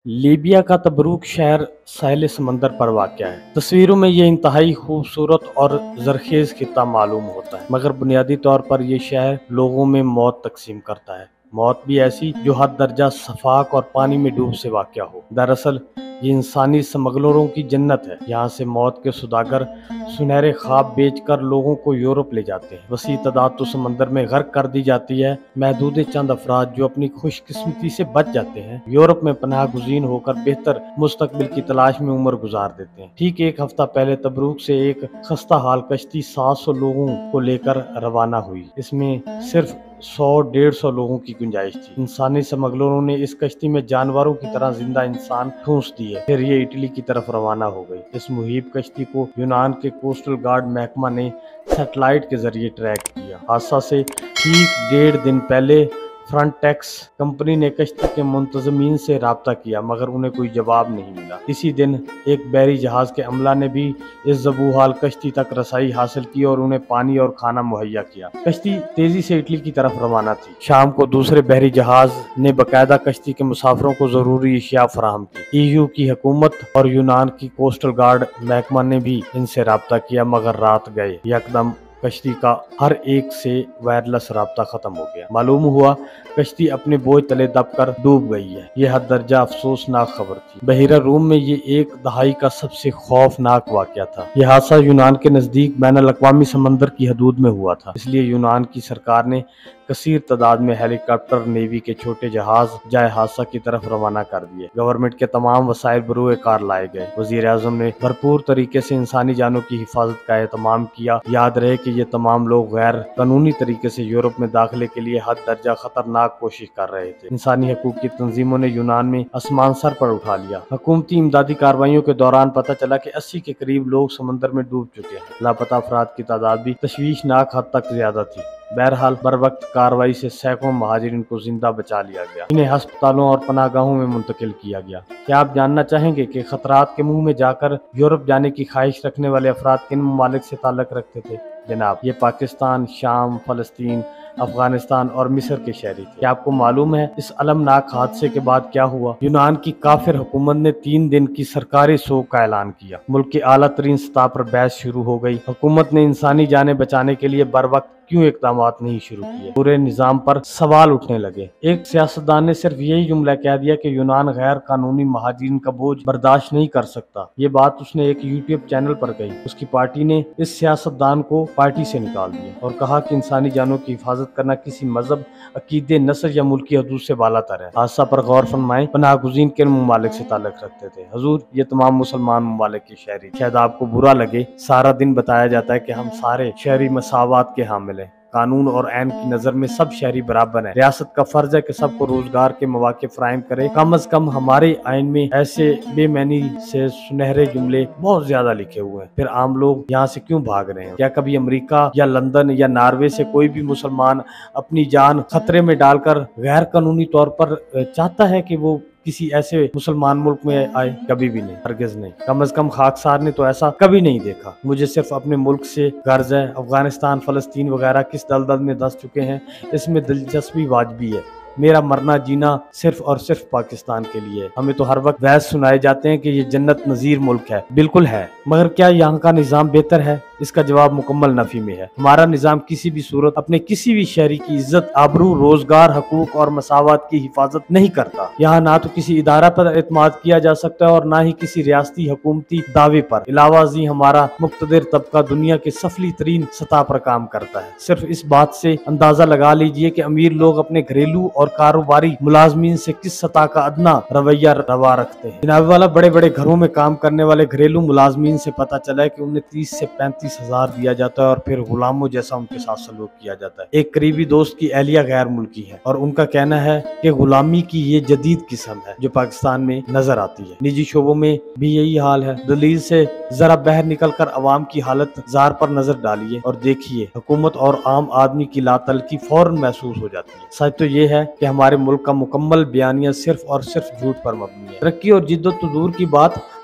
Libya کا Tobruk شہر ساحل سمندر پر واقع ہے۔ تصویروں میں یہ انتہائی خوبصورت اور زرخیز خطہ معلوم ہوتا ہے، مگر بنیادی طور پر یہ شہر لوگوں میں موت تقسیم کرتا ہے۔ موت بھی ایسی جو حد درجہ سفاک اور پانی میں ڈوب سے واقع ہو۔ دراصل یہ انسانی سمگلروں کی جنت ہے۔ یہاں سے موت کے سوداگر سنہرے خواب بیچ کر لوگوں کو یورپ لے جاتے ہیں۔ وسیع تعداد تو سمندر میں غرق کر دی جاتی ہے۔ محدود چند افراد جو اپنی خوش قسمتی سے بچ جاتے ہیں، یورپ میں پناہ گزین ہو کر بہتر مستقبل کی تلاش میں عمر گزار دیتے ہیں۔ ٹھیک ایک ہفتہ پہلے تبروک سے ایک خستہ حال کشتی 700 لوگوں کو لے کر روانہ ہوئی۔ اس میں صرف 100-150 لوگوں کی گنجائش تھی۔ انسانی سمگلروں نے اس کشتی میں جانوروں کی طرح زندہ انسان ٹھونس دیے، پھر یہ اٹلی کی طرف روانہ ہو گئی۔ اس مہیب کشتی کو یونان کے کوسٹل گارڈ محکمہ نے سیٹلائٹ کے ذریعے ٹریک کیا۔ حادثہ سے ٹھیک 1.5 دن پہلے فرنٹیکس کمپنی نے کشتی کے منتظمین سے رابطہ کیا، مگر انہیں کوئی جواب نہیں ملا۔ اسی دن ایک بحری جہاز کے عملہ نے بھی اس زبوحال کشتی تک رسائی حاصل کی اور انہیں پانی اور کھانا مہیا کیا۔ کشتی تیزی سے اٹلی کی طرف روانہ تھی۔ شام کو دوسرے بحری جہاز نے باقاعدہ کشتی کے مسافروں کو ضروری اشیاء فراہم کی۔ EU کی حکومت اور یونان کی کوسٹل گارڈ محکمہ نے بھی ان سے رابطہ کیا، مگر رات گئے یکدم کشتی کا ہر ایک سے وائرلیس رابطہ ختم ہو گیا۔ معلوم ہوا کشتی اپنے بوجھ تلے دب کر ڈوب گئی ہے۔ یہ حد درجہ افسوسناک خبر تھی۔ بحیرہ روم میں یہ ایک دہائی کا سب سے خوفناک واقعہ تھا۔ یہ حادثہ یونان کے نزدیک بین الاقوامی سمندر کی حدود میں ہوا تھا، اس لیے یونان کی سرکار نے کثیر تعداد میں ہیلی کاپٹر، نیوی کے چھوٹے جہاز جائے حادثہ کی طرف روانہ کر دیے۔ گورنمنٹ کے تمام وسائل بروئے کار لائے گئے۔ وزیر اعظم نے بھرپور طریقے سے انسانی جانوں کی حفاظت کا اہتمام کیا۔ یاد رہے کہ یہ تمام لوگ غیر قانونی طریقے سے یورپ میں داخلے کے لیے حد درجہ خطرناک کوشش کر رہے تھے۔ انسانی حقوق کی تنظیموں نے یونان میں آسمان سر پر اٹھا لیا۔ حکومتی امدادی کارروائیوں کے دوران پتہ چلا کہ 80 کے قریب لوگ سمندر میں ڈوب چکے ہیں۔ لاپتہ افراد کی تعداد بھی تشویشناک حد تک زیادہ تھی۔ بہرحال بروقت کارروائی سے سینکڑوں مہاجرین کو زندہ بچا لیا گیا۔ انہیں ہسپتالوں اور پناہ گاہوں میں منتقل کیا گیا۔ کیا آپ جاننا چاہیں گے کہ خطرات کے منہ میں جا کر یورپ جانے کی خواہش رکھنے والے افراد کن ممالک سے تعلق رکھتے تھے؟ جناب، یہ پاکستان، شام، فلسطین، افغانستان اور مصر کے شہری تھے۔ کیا آپ کو معلوم ہے اس المناک حادثے کے بعد کیا ہوا؟ یونان کی کافر حکومت نے 3 دن کی سرکاری سوگ کا اعلان کیا۔ ملک کی اعلیٰ ترین سطح پر بحث شروع ہو گئی۔ حکومت نے انسانی جانیں بچانے کے لیے بروقت کیوں اقدامات نہیں شروع کیے؟ پورے نظام پر سوال اٹھنے لگے۔ ایک سیاستدان نے صرف یہی جملہ کہہ دیا کہ یونان غیر قانونی مہاجرین کا بوجھ برداشت نہیں کر سکتا۔ یہ بات اس نے ایک یوٹیوب چینل پر کہی۔ اس کی پارٹی نے اس سیاستدان کو پارٹی سے نکال دیا اور کہا کہ انسانی جانوں کی حفاظت کرنا کسی مذہب، عقیدے، نسل یا ملکی حدود سے بالاتر ہے۔ حادثہ پر غور فرمائیں۔ پناہ گزین کن ممالک سے تعلق رکھتے تھے؟ حضور، یہ تمام مسلمان ممالک کے شہری۔ شاید آپ کو برا لگے، سارا دن بتایا جاتا ہے کہ ہم سارے شہری مساوات کے حامل ہیں۔ قانون اور آئین کی نظر میں سب شہری برابر ہیں۔ ریاست کا فرض ہے کہ سب کو روزگار کے مواقع فراہم کرے۔ کم از کم ہمارے آئین میں ایسے بے معنی سے سنہرے جملے بہت زیادہ لکھے ہوئے ہیں۔ پھر عام لوگ یہاں سے کیوں بھاگ رہے ہیں؟ کیا کبھی امریکہ یا لندن یا ناروے سے کوئی بھی مسلمان اپنی جان خطرے میں ڈال کر غیر قانونی طور پر چاہتا ہے کہ وہ کسی ایسے مسلمان ملک میں آئے؟ کبھی بھی نہیں، ہرگز نہیں۔ کم از کم خاکسار نے تو ایسا کبھی نہیں دیکھا۔ مجھے صرف اپنے ملک سے غرض ہے۔ افغانستان، فلسطین وغیرہ کس دلدل میں دھنس چکے ہیں، اس میں دلچسپی واجبی ہے۔ میرا مرنا جینا صرف اور صرف پاکستان کے لیے ہے۔ ہمیں تو ہر وقت وعظ سنائے جاتے ہیں کہ یہ جنت نظیر ملک ہے۔ بالکل ہے، مگر کیا یہاں کا نظام بہتر ہے؟ اس کا جواب مکمل نفی میں ہے۔ ہمارا نظام کسی بھی صورت اپنے کسی بھی شہری کی عزت، آبرو، روزگار، حقوق اور مساوات کی حفاظت نہیں کرتا۔ یہاں نہ تو کسی ادارہ پر اعتماد کیا جا سکتا ہے اور نہ ہی کسی ریاستی حکومتی دعوے پر۔ علاوہ ازیں ہمارا مقتدر طبقہ دنیا کے سفلی ترین سطح پر کام کرتا ہے۔ صرف اس بات سے اندازہ لگا لیجئے کہ امیر لوگ اپنے گھریلو اور کاروباری ملازمین سے کس سطح کا ادنا رویہ روا رکھتے ہیں۔ جناب والا، بڑے بڑے گھروں میں کام کرنے والے گھریلو ملازمین سے پتہ چلا ہے کہ انہیں 30 سے 35 ہزار دیا جاتا ہے اور پھر غلاموں جیسا ان کے ساتھ سلوک کیا جاتا ہے۔ ایک قریبی دوست کی اہلیہ غیر ملکی ہے اور ان کا کہنا ہے کہ غلامی کی یہ جدید قسم ہے جو پاکستان میں نظر آتی ہے۔ نجی شعبوں میں بھی یہی حال ہے۔ دلیل سے ذرا باہر نکل کر عوام کی حالت زار پر نظر ڈالیے اور دیکھیے، حکومت اور عام آدمی کی لاطلقی فوراً محسوس ہو جاتی ہے۔ سچ تو یہ ہے کہ ہمارے ملک کا مکمل بیانیہ صرف اور صرف جھوٹ پر مبنی ہے۔ ترقی اور جدت تو دور کی بات،